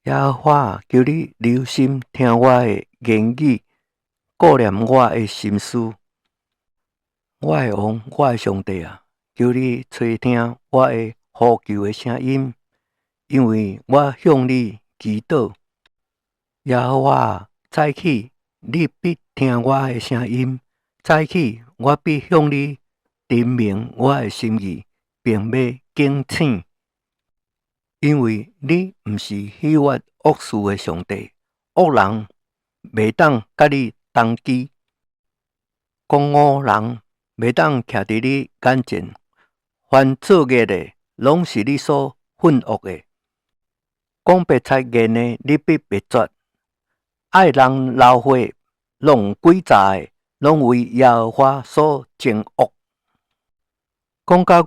耶和华求你留心听我的言语，顾念我的心思。我的王，我的上帝啊，求你垂听我的呼求的声音，因为我向你祈祷。耶和华啊，早起，你必听我的声音；早起，我必向你陈明我的心意，并要警醒。因为你毋是喜悦恶事的上帝，恶人袂当甲你同期，讲恶人袂当徛伫你眼前，凡作恶的，拢是你所愤恶的。讲白贼言的，你必灭绝；爱人老伙、弄诡诈的，拢为耶和华所憎恶。讲甲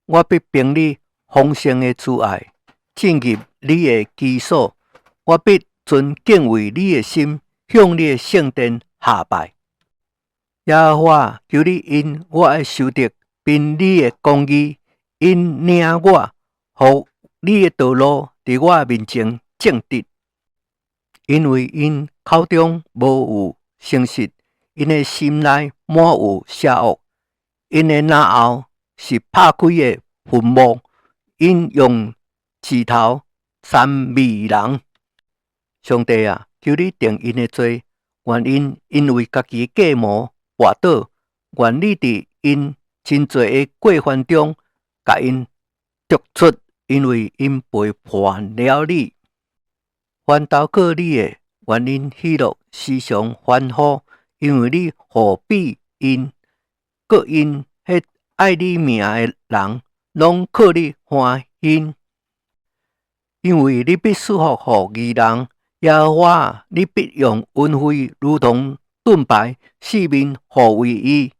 我必凭你丰盛的慈爱。进入你的居所，我必存敬畏你的心，向你的圣殿下拜。耶和华，求你因我的修德，并你的公义，因领我，互你的道路伫我面前正直。因为因口中无有诚实，因的心内满有邪恶，因的脑后是拍开的坟墓，因用指头三味人。上帝啊，求你定因的罪，愿因为家己计谋滑倒，愿你伫因真侪的过犯中，甲因逐出，因为因背叛了你。凡投靠你的，愿因喜乐时常欢呼，因为你护庇因，各因迄爱你名的人，拢靠你欢欣。因为你必赐福互义人，耶和华，你必用恩惠如同盾牌，四面护卫伊。